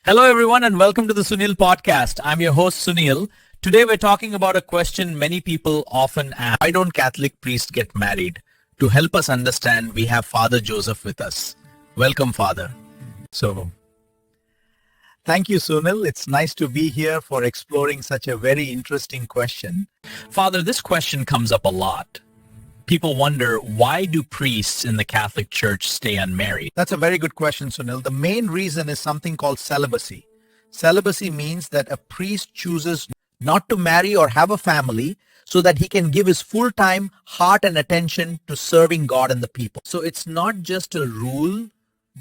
Hello, everyone, and welcome to the Sunil Podcast. I'm your host, Sunil. Today, we're talking about a question many people often ask. Why don't Catholic priests get married? To help us understand, we have Father Joseph with us. Welcome, Father. Thank you, Sunil. It's nice to be here for exploring such a very interesting question. Father, this question comes up a lot. People wonder, why do priests in the Catholic Church stay unmarried? That's a very good question, Sunil. The main reason is something called celibacy. Celibacy means that a priest chooses not to marry or have a family so that he can give his full time, heart and attention to serving God and the people. So it's not just a rule,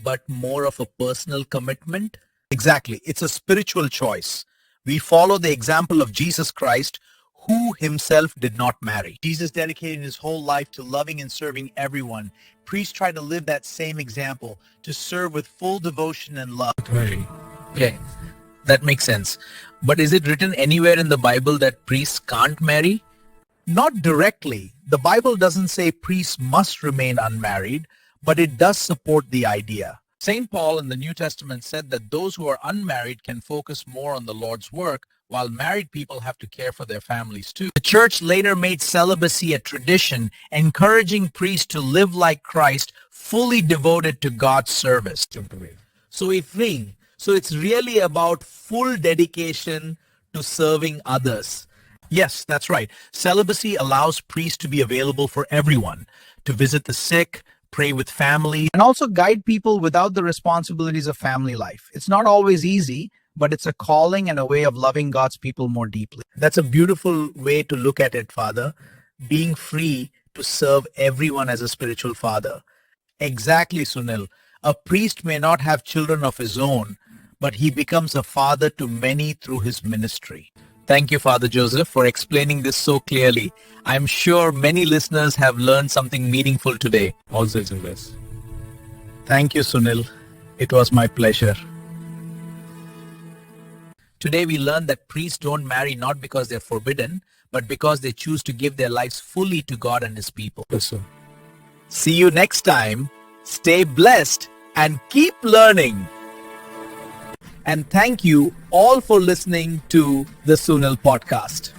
but more of a personal commitment. Exactly. It's a spiritual choice. We follow the example of Jesus Christ, who himself did not marry. Jesus dedicated his whole life to loving and serving everyone. Priests try to live that same example, to serve with full devotion and love. Right. Okay, that makes sense. But is it written anywhere in the Bible that priests can't marry? Not directly. The Bible doesn't say priests must remain unmarried, but it does support the idea. St. Paul in the New Testament said that those who are unmarried can focus more on the Lord's work, while married people have to care for their families too. The church later made celibacy a tradition, encouraging priests to live like Christ, fully devoted to God's service. So it's really about full dedication to serving others. Yes, that's right. Celibacy allows priests to be available for everyone, to visit the sick, pray with family, and also guide people without the responsibilities of family life. It's not always easy, but it's a calling and a way of loving God's people more deeply. That's a beautiful way to look at it, Father. Being free to serve everyone as a spiritual father. Exactly, Sunil. A priest may not have children of his own, but he becomes a father to many through his ministry. Thank you, Father Joseph, for explaining this so clearly. I'm sure many listeners have learned something meaningful today. Also in this. Thank you, Sunil. It was my pleasure. Today we learned that priests don't marry not because they're forbidden, but because they choose to give their lives fully to God and his people. Yes, sir. See you next time. Stay blessed and keep learning. And thank you all for listening to the Sunil Podcast.